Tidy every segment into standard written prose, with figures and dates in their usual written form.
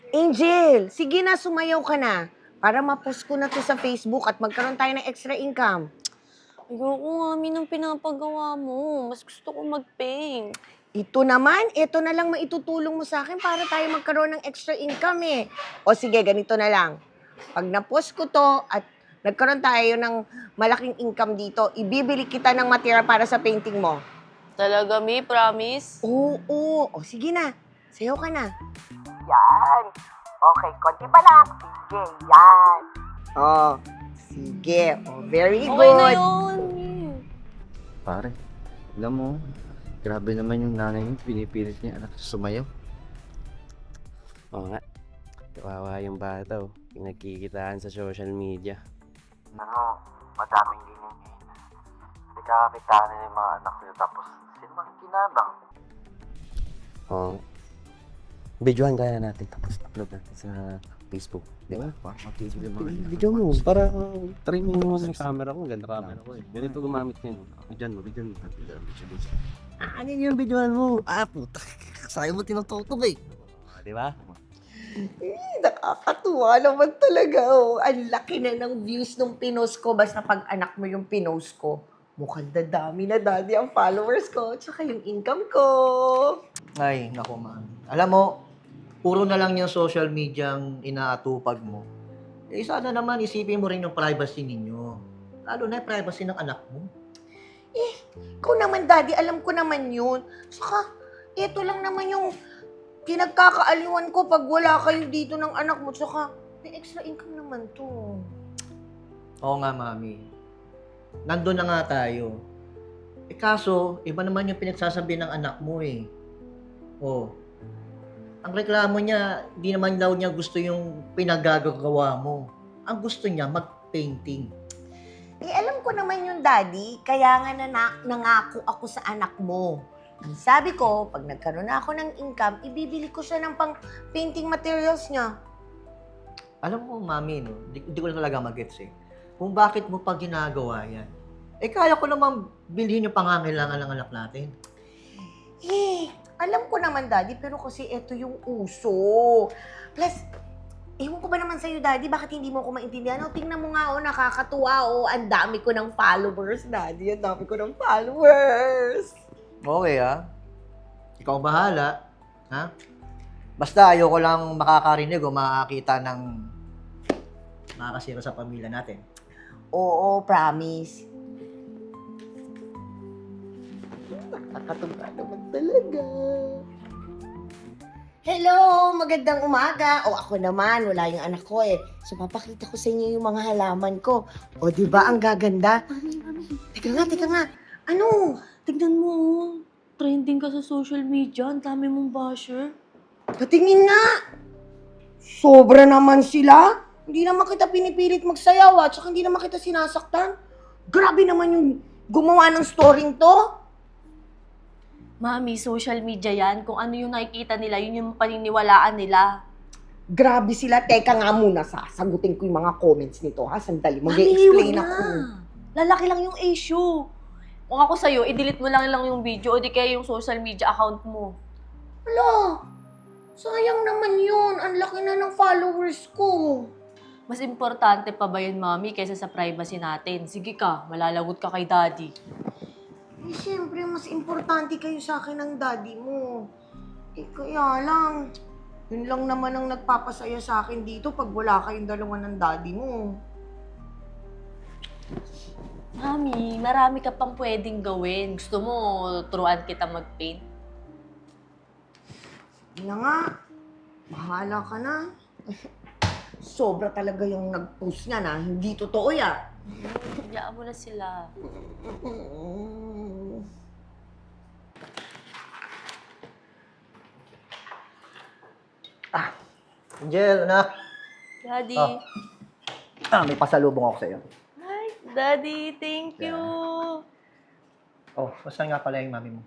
Angel, sige na, sumayaw ka na. Para ma-post ko na to sa Facebook at magkaroon tayo ng extra income. Ayoko nga, ng pinapagawa mo. Mas gusto ko mag-paint. Ito na lang maitutulong mo sa akin para tayo magkaroon ng extra income eh. O sige, ganito na lang. Pag na-post ko to at nagkaroon tayo ng malaking income dito, ibibili kita ng material para sa painting mo. Talaga, promise? Oo. O sige na, sayaw ka na. Yan. Okay, konti pa lang. Sige, yan. Oh, sige. Oh, very good. Okay na yun. Pare, alam mo, grabe naman yung nanay niya, pinipilit niya anak sumayaw. Oo nga. Kawawa yung bata, pinagkikitaan sa social media. Ano, madaming ganyan ngayon. Hindi kakakitaan nila yung mga anak nila tapos sino mang kinabang. Oo. Videohan kaya natin tapos upload natin sa Facebook. Di ba? Parang matigil yung mga Video mo, para try mo naman sa camera ko. Ganda camera ko eh. Ganito gumamit ngayon. Diyan mo, video mo. Ano yung videohan mo? Puta. Sa'yo mo tinututok eh. Di ba? Nakakatuwa naman talaga. Oh. Ang laki na ng views nung pinost ko. Basta pag anak mo yung pinost ko, mukhang dadami na daddy ang followers ko. Tsaka yung income ko. Ay, naku man. Alam mo, puro na lang yung social media ang inaatupag mo. Eh, sana naman isipin mo rin yung privacy ninyo. Lalo na yung privacy ng anak mo. Ikaw naman daddy, alam ko naman yun. Tsaka, ito lang naman yung pinagkakaaliwan ko pag wala kayo dito ng anak mo. Tsaka, may extra income naman to. Oo nga, mami. Nandun na nga tayo. Eh kaso, iba naman yung pinagsasabi ng anak mo eh. Oh. Ang reklamo niya, di naman daw niya gusto yung pinagagagawa mo. Ang gusto niya, mag-painting. Eh, alam ko naman yung daddy, kaya nga nangako ako sa anak mo. Ang sabi ko, pag nagkaroon na ako ng income, ibibili ko siya ng pang painting materials niya. Alam mo, mami, no? Di ko na talaga mag-gets eh. Kung bakit mo pa ginagawa yan. Eh, kaya ko naman bilhin yung pangangailangan ng anak natin. Eh, alam ko naman daddy, pero kasi ito yung uso. Plus, ewan ko ba naman sa'yo daddy, bakit hindi mo ako maintindihan? O, tingnan mo nga, nakakatuwa, ang dami ko ng followers daddy, ang dami ko ng followers. Okay, ha? Ikaw ang bahala. Ha? Basta ayoko lang makakarinig o makakita ng makakasira sa pamilya natin. Oo, promise. Nakakatuwa naman talaga. Hello! Magandang umaga. O ako naman, wala yung anak ko eh. So papakita ko sa inyo yung mga halaman ko. O di ba ang gaganda? Mami. Teka nga. Ano? Tignan mo, trending ka sa social media. Ang dami mong basher. Patingin nga. Sobra naman sila. Hindi naman kita pinipilit magsayaw tsaka hindi naman kita sinasaktan. Grabe naman yung gumawa ng storing to. Mami, social media yan. Kung ano yung nakikita nila, yun yung paniniwalaan nila. Grabe sila. Teka nga muna, sasagutin ko yung mga comments nito ha. Sandali, Mami, mag-i-explain wag ako. na. Lalaki lang yung issue. Kung ako sa'yo, i-delete mo lang yung video o di kaya yung social media account mo. Hala, sayang naman yun. Ang laki na ng followers ko. Mas importante pa ba yun, Mami, kaysa sa privacy natin? Sige ka, malalagot ka kay Daddy. Eh, siyempre, mas importante kayo sa akin ng daddy mo. Eh, kaya lang, yun lang naman ang nagpapasaya sa akin dito pag wala kayong dalawa ng daddy mo. Mami, marami ka pang pwedeng gawin. Gusto mo, turuan kita mag-paint? Sige na nga, bahala ka na. Sobra talaga yung nag-post niya na, hindi totoo yan. Hayaan mo na sila. Angel, anak. Daddy. May pasalubong ako sa'yo. Hi, Daddy. Thank you. Oh, saan nga pala yung mami mo?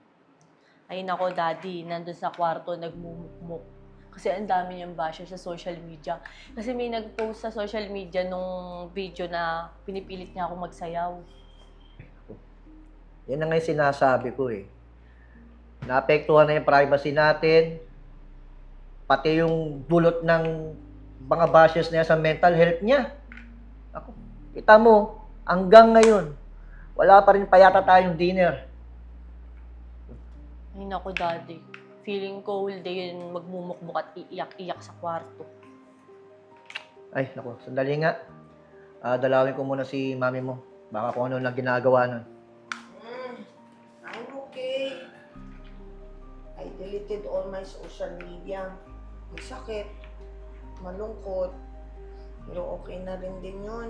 Ay nako, Daddy. Nandun sa kwarto, nagmumukmuk. Kasi ang dami niyang basher sa social media. Kasi may nag-post sa social media nung video na pinipilit niya ako magsayaw. Yan na nga yung sinasabi ko eh. Naapektuhan na yung privacy natin. pati yung dulot ng mga bashes niya sa mental health niya. Ako, kita mo, hanggang ngayon, wala pa rin pa yata tayong dinner. Ay naku, Daddy. Feeling ko whole day yun magmumukmuk at iiyak-iyak sa kwarto. Ay, naku, sandali nga. Dalawin ko muna si mami mo. Baka kung ano lang ginagawa nun. I'm okay. I deleted all my social media. May sakit, malungkot, pero okay na rin din yun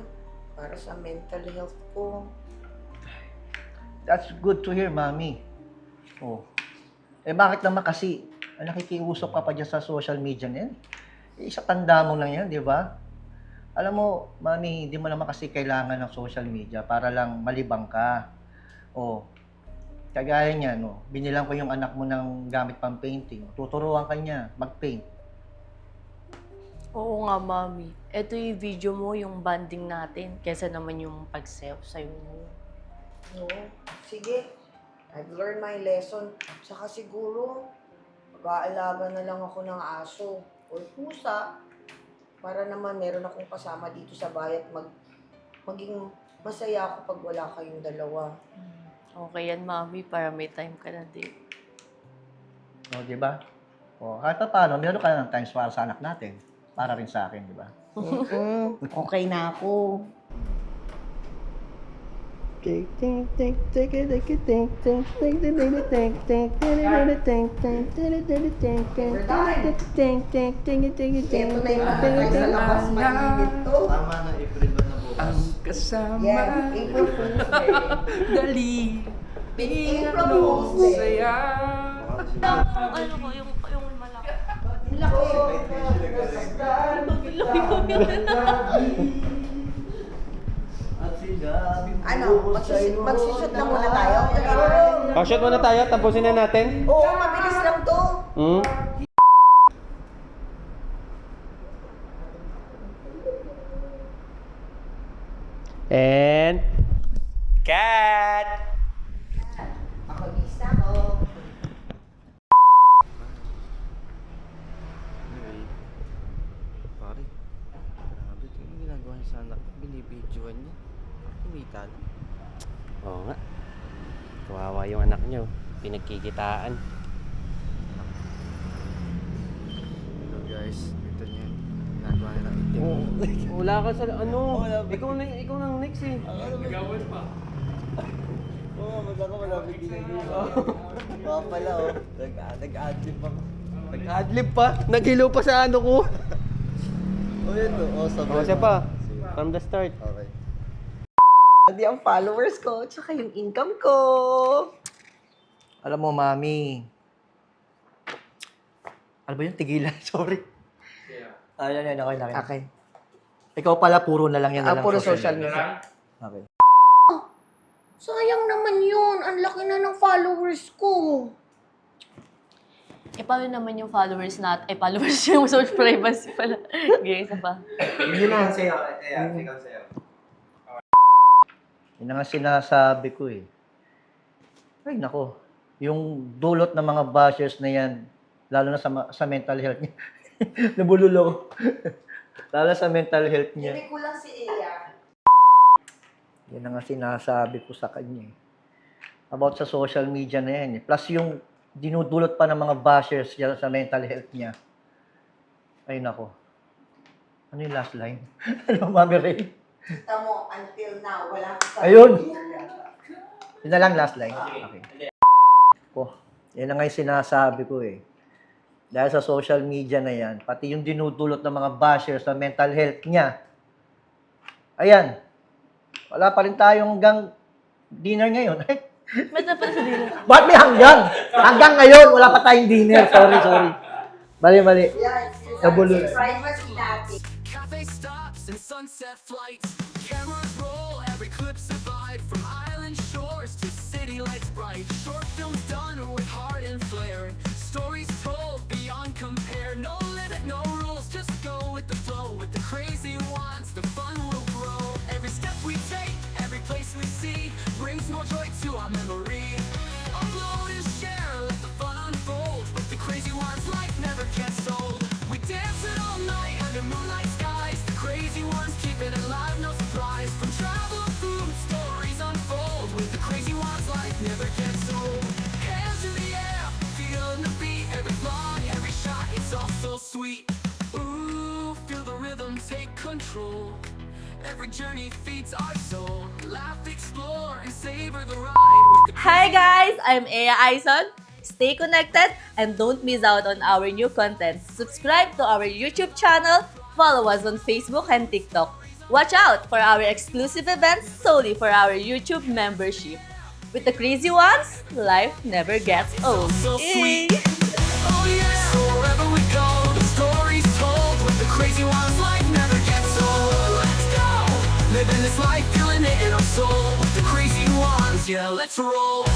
para sa mental health ko. That's good to hear, mami. Oh. Eh, bakit naman kasi nakikiusap ka pa dyan sa social media na yan? Isa tanda mo lang yan, di ba? Alam mo, mami, hindi mo naman kasi kailangan ng social media para lang malibang ka. Oh. Kagaya niya, no, binilang ko yung anak mo ng gamit pang painting. Tuturuan ka niya mag-paint. Oo nga, Mami. Ito yung video mo, yung bonding natin, kesa naman yung pagsayaw sa'yo mo. No, sige. I've learned my lesson. Tsaka siguro, mag-aalaga na lang ako ng aso o pusa para naman meron akong kasama dito sa bahay at maging masaya ako pag wala kayong dalawa. Okay yan, Mami, para may time ka na din. O, di ba? O, kahit pa paano, meron ka ng times para sa anak natin. Para rin sa akin, di ba? Okay na ako. Ito na yung nakakay sa labas, mainit to. Tama na, April ba na bukas? Ang kasama, Yeah, April Fool's Day. dali, April ingat Fool's Day. saya. Ano ko, yung malaki. Ano, magsishoot na muna tayo? Shoot muna tayo, tapusin na natin. Oo, mabilis lang to. Hmm? And... Cat! Ako, lista ko. Pare, grabe. Ito yung ginagawa niya sa anak ko. Binibidyoan niya. Kumita na. Oo nga. Kawawa yung anak niyo. Pinagkikitaan. Ito guys, ito niya. Ginagawa niya ng itim. Wala ka sa ano. Ikaw nang next eh. Oo, ako malapit din yun. Oo pala oh. Nag-adlib ako. Nag-adlib pa. Naghilo pa sa ano ko. Oh yun to. Oh, sabay. Siya pa. From the start. Okay. Hindi ang followers ko, tsaka yung income ko. Alam mo, mami. Ano ba yung tigilan? Sorry. Yan. Okay na. Okay. Ikaw pala, puro na lang yan. na lang Puro social media. Okay. Sayang naman yun. Ang laki na ng followers ko. Eh, paano naman yung followers natin? Eh, followers yung social privacy pala. Okay, isa pa. Yun na sa'yo. Ikaw sa'yo. Yun na nga sinasabi ko eh. Ay, nako. Yung dulot ng mga bashers na yan, lalo na sa mental health niya. Nabulol ako. Lalo sa mental health niya. Hindi ko lang si Eya. Yan na nga sinasabi ko sa kanya eh. About sa social media na yan eh. Plus yung dinudulot pa ng mga bashers yan sa mental health niya. Ay, nako. Ano yung last line? Ano, Mami Ray? Kita mo, until now, wala ka sa... Ayun! Yun na lang last line. Okay. Oh, yan na nga yung sinasabi ko eh. Dahil sa social media na yan, pati yung dinudulot ng mga bashers sa mental health niya. Ayan. Wala pa rin tayong hanggang dinner ngayon. Ba't na pala sa dila? Ba't may hanggang? Hanggang ngayon, wala pa tayong dinner. Sorry. Mali. Nabulol. Privacy natin. Cafe stops and sunset flights. Cameras roll, every clip survived. From island shores to city lights bright. Short films done with heart and flair. Stories told beyond compare. No limit, no rules, just go with the flow. With the crazy ones, the fun will grow. Every step we take, every place we see, brings more joy to our memory. Upload and share, let the fun unfold. With the crazy ones, life never gets old. take control. Every journey feeds our soul. Laugh, explore, and savor the ride with the Hi guys! I'm Ea Aison. Stay connected and don't miss out on our new content. Subscribe to our YouTube channel, follow us on Facebook and TikTok. Watch out for our exclusive events solely for our YouTube membership. With the crazy ones, life never gets old. so Yay! sweet. Oh yeah, so wherever we go, the stories told with the crazy ones, life never gets old. Let's go, living this life, feeling it in our soul with the crazy ones. Yeah, let's roll.